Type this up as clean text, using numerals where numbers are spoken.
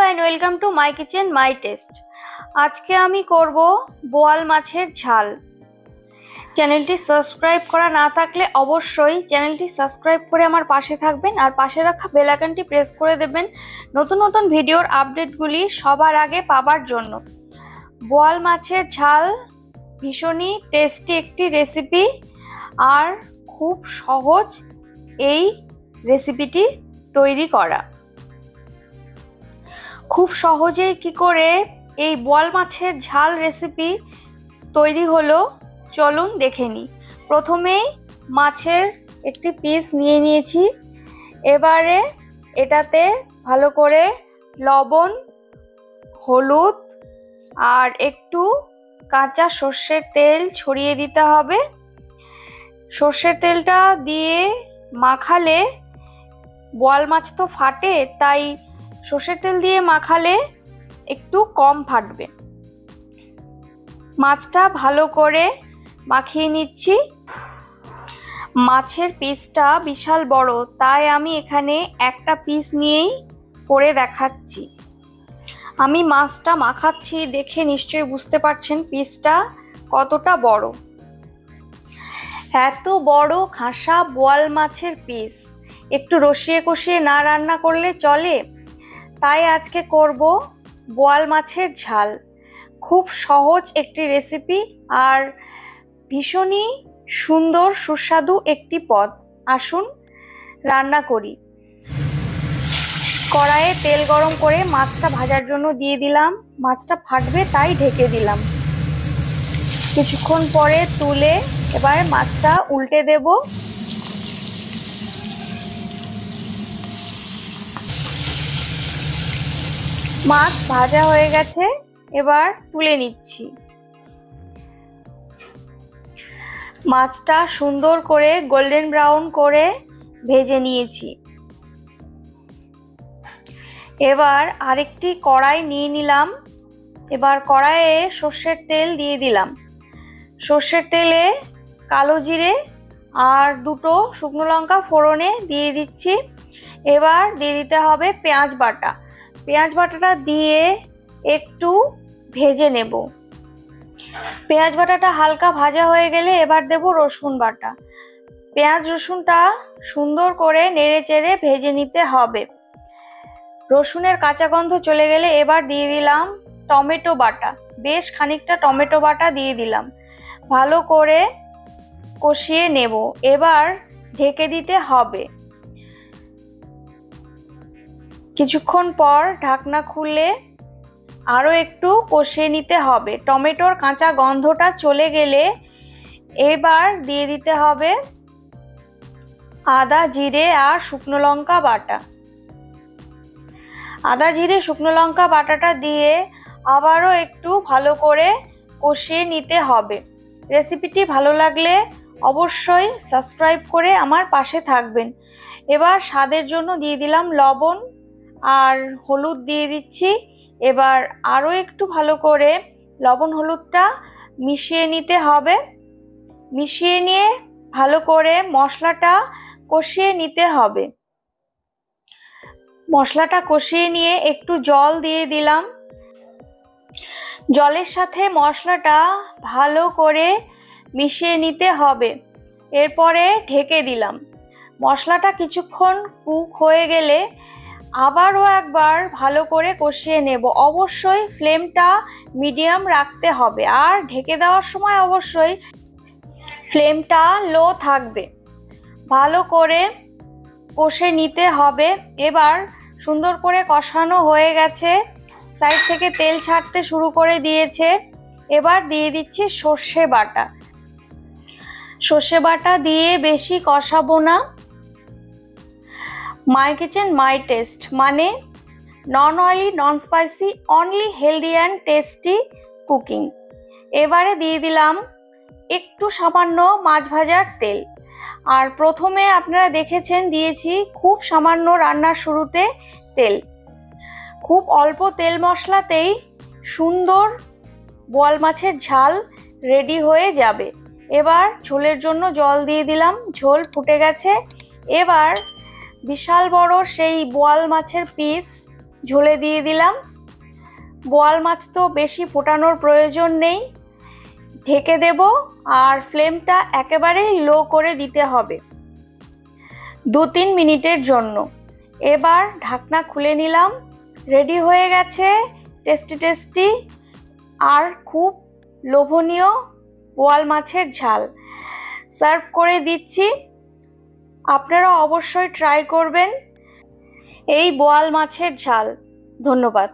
And welcome to my kitchen my taste. आज के आमी करब बोआल माछेर झाल। चैनलटी सबस्क्राइब करा ना थाकले अवश्यई चैनलटी सबस्क्राइब करे आमार पाशे थाकबेन और पाशे रखा बेल आइकनटी प्रेस करे देबेन नतून नतून भिडियोर आपडेटगुली सबार आगे पावार जोन्नो। बोआल माछेर झाल भीषणই टेस्टी एकटी रेसिपि और खूब सहज এই রেসিপিটি তৈরি করা। खूब सहजे कि करे এই बोआल माछेर झाल रेसिपि तैरी हलो चलुन देखे नी। प्रथमेই माछेर एकटी पिस निये निয়েছি, এবারে এটাতে ভালো করে লবণ, হলুদ আর একটু কাঁচা সরষের তেল ছড়িয়ে দিতে হবে। সরষের তেলটা দিয়ে মাখালে बोआल माछ तो फाटे, ताई সরষের তেল দিয়ে মাখালে একটু কম ফাটবে। মাছটা ভালো করে মাখিয়ে নিচ্ছি। মাছের পিসটা বিশাল বড়, তাই আমি এখানে একটা পিস নিয়েই করে দেখাচ্ছি। আমি মাছটা মাখাচ্ছি দেখে নিশ্চয়ই বুঝতে পারছেন পিসটা কতটা বড়। এত বড় খাসা बोआल মাছের পিস একটু রসিয়ে কষিয়ে না রান্না করলে চলে, তাই আজকে করব बोआल মাছের ঝাল। খুব সহজ একটি রেসিপি আর ভীষণই সুন্দর সুস্বাদু একটি পদ। আসুন রান্না করি। কড়াইয়ে তেল গরম করে মাছটা ভাজার জন্য দিয়ে দিলাম। মাছটা ফাটবে তাই ঢেকে দিলাম। কিছুক্ষণ পরে তুলে এবার মাছটা উল্টে দেব। মাছ ভাজা হয়ে গেছে, এবার তুলে নিচ্ছি। মাছটা সুন্দর করে গোল্ডেন ব্রাউন করে ভেজে নিয়েছি। এবার আরেকটি কড়াই নিয়ে নিলাম। এবার কড়াইয়ে সর্ষের তেল দিয়ে দিলাম। সর্ষের তেলে কালো জিরে আর দুটো শুকনো লঙ্কা ফোড়নে দিয়ে দিচ্ছি। এবার দিয়ে দিতে হবে পেঁয়াজ বাটা। পেঁয়াজ বাটাটা দিয়ে একটু ভেজে নেব। পেঁয়াজ বাটাটা হালকা ভাজা হয়ে গেলে এবার দেব রসুন বাটা। পেঁয়াজ রসুনটা সুন্দর করে নেড়ে চেড়ে ভেজে নিতে হবে। রসুনের কাঁচা গন্ধ চলে গেলে এবার দিয়ে দিলাম টমেটো বাটা। বেশ খানিকটা টমেটো বাটা দিয়ে দিলাম। ভালো করে কষিয়ে নেব। এবার ঢেকে দিতে হবে। কিছুক্ষণ পর ঢাকনা খুলে আরও একটু কষিয়ে নিতে হবে। টমেটোর কাঁচা গন্ধটা চলে গেলে এবার দিয়ে দিতে হবে আদা জিরে আর শুকনো লঙ্কা বাটা। আদা জিরে শুকনো লঙ্কা বাটাটা দিয়ে আবারও একটু ভালো করে কষিয়ে নিতে হবে। রেসিপিটি ভালো লাগলে অবশ্যই সাবস্ক্রাইব করে আমার পাশে থাকবেন। এবার স্বাদের জন্য দিয়ে দিলাম লবণ আর হলুদ দিয়ে দিচ্ছি। এবার আরও একটু ভালো করে লবণ হলুদটা মিশিয়ে নিতে হবে। মিশিয়ে নিয়ে ভালো করে মশলাটা কষিয়ে নিতে হবে। মশলাটা কষিয়ে নিয়ে একটু জল দিয়ে দিলাম। জলের সাথে মশলাটা ভালো করে মিশিয়ে নিতে হবে। এরপরে ঢেকে দিলাম। মশলাটা কিছুক্ষণ কুক হয়ে গেলে আবারও একবার ভালো করে কষিয়ে নেব। অবশ্যই ফ্লেমটা মিডিয়াম রাখতে হবে আর ঢেকে দেওয়ার সময় অবশ্যই ফ্লেমটা লো থাকবে। ভালো করে কষে নিতে হবে। এবার সুন্দর করে কষানো হয়ে গেছে, সাইড থেকে তেল ছাড়তে শুরু করে দিয়েছে। এবার দিয়ে দিচ্ছি সর্ষে বাটা। সর্ষে বাটা দিয়ে বেশি কষাবো না। মাই কিচেন মাই টেস্ট মানে non oily non spicy only healthy and tasty cooking. এবারে দিয়ে দিলাম একটু সামান্য মাছ ভাজার তেল। আর প্রথমে আপনারা দেখেছেন দিয়েছি খুব সামান্য রান্নার শুরুতে তেল। খুব অল্প তেল মশলাতেই সুন্দর बोआल মাছের ঝাল রেডি হয়ে যাবে। এবার ঝোলের জন্য জল দিয়ে দিলাম। ঝোল ফুটে গেছে। এবার বিশাল বড় সেই बोआल মাছের পিস ঝোলে দিয়ে দিলাম। বোয়াল মাছ তো বেশি ফোটানোর প্রয়োজন নেই, ঢেকে দেব আর ফ্লেমটা একেবারে লো করে দিতে হবে 2-3 মিনিটের জন্য। এবার ঢাকনা খুলে নিলাম। রেডি হয়ে গেছে টেস্টি টেস্টি আর খুব লোভনীয় বোয়াল মাছের ঝাল। সার্ভ করে দিচ্ছি, আপনারা অবশ্যই ট্রাই করবেন এই বোয়াল মাছের ঝাল। ধন্যবাদ।